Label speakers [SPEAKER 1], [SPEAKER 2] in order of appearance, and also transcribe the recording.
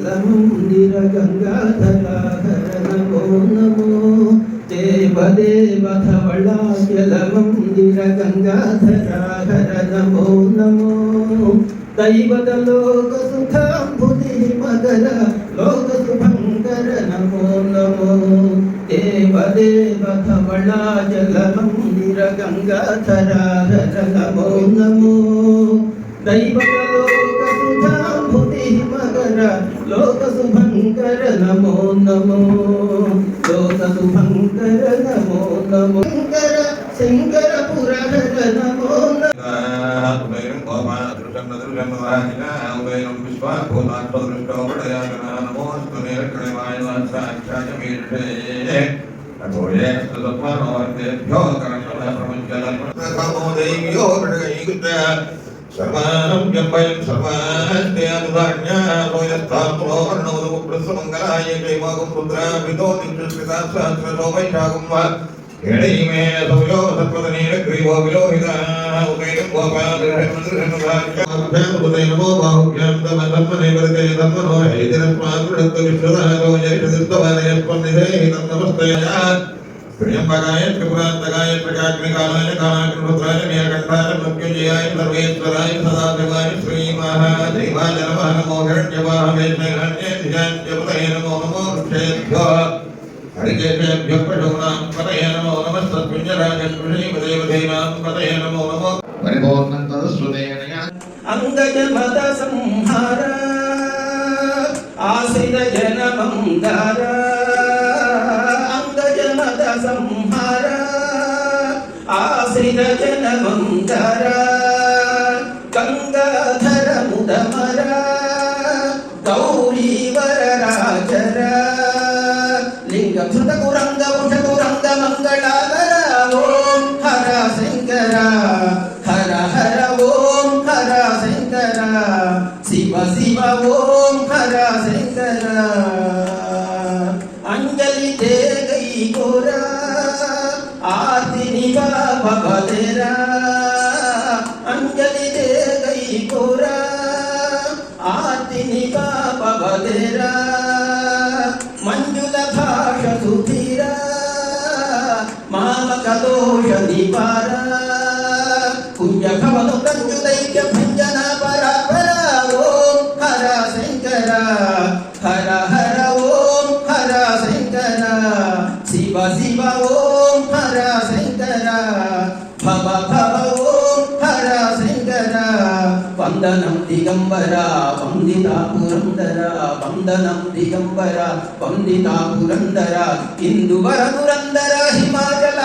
[SPEAKER 1] మందిర గంగాధర హర నమో నమో దేవదేవ ధవళాచల మందిర గంగాధర హర నమో నమో దైవత లోక సుఖాంబుధి మగర లోక శుభంకర నమో నమో దేవదేవ ధవళాచల మందిర గంగాధర హర నమో నమో దైవత లోక సుఖాంబుధి మగర లోక శుభంకర నమో నమో లోక శుభంకర నమో నమో శంకర శంకర పురహర నమో నమో
[SPEAKER 2] सर्वानं जपयं सर्वास्ते अनुधान्या लोयस्थात्रोर्णो प्रसमंगलाय जयमागं पुत्रा विदो दिक्षुस्कृता सहस्रशोभैषागं वा केडैमे सौयो सत्पदनेन ग्रीवो विलोहिता उदैनं गोपालहृन्मधुरनुभाग्याभ्यां नमो बाहुभ्यां तमसम्मने वर्गे तन्मनो हैदिरस्माकृतविश्वदारो जयशदिस्तवानयस्पन्निधे तन्नमस्तया प्रियंबगाय त्रिपुरान्तकाय प्रकाग्निकालाय कालाग्निरुद्राय नीलकण्ठाय मृत्युञ्जयाय सर्वेश्वराय सदाशिवाय श्रीमहादेवाय नमः नमो हिरण्यवाहवेश्वराय नमो नमो वृक्षेभ्यो हरिकेशेभ्यो पशूनां पतये नमो नमः सत्पुञ्जराय श्रीमदेवदेवां पतये नमो नमो परिपूर्णं तदस्वदेन
[SPEAKER 1] अंगजमद संहार आश्रित जनमंदार संहार आश्रित जनमंदर गंगाधर मुदमर गौरी वरराजर लिंगम सुतकुरंग उषकुरंग मंगलाधर ओम हर शंकर हर हर ओम हर शंकर शिव शिव ओम हर शंकर अंजलि दे गई गोरा आरती निभा भगतेरा अंजलि दे गई गोरा आरती निभा भगतेरा मंजुल भाष सुधीरा मामक दोष निवारा कुंज भवनु कंजुदैक्य भंजन परा परा ओम हर शंकर हर हर ओम हर शंकर शिव शिव ओम हर शंकर भव भव ओम हर शंकर वंदनं दिगंबरा वंदिता पुरंदरा वंदनं दिगंबरा वंदिता पुरंदरा इंदुवर पुरंदरा हिमाचल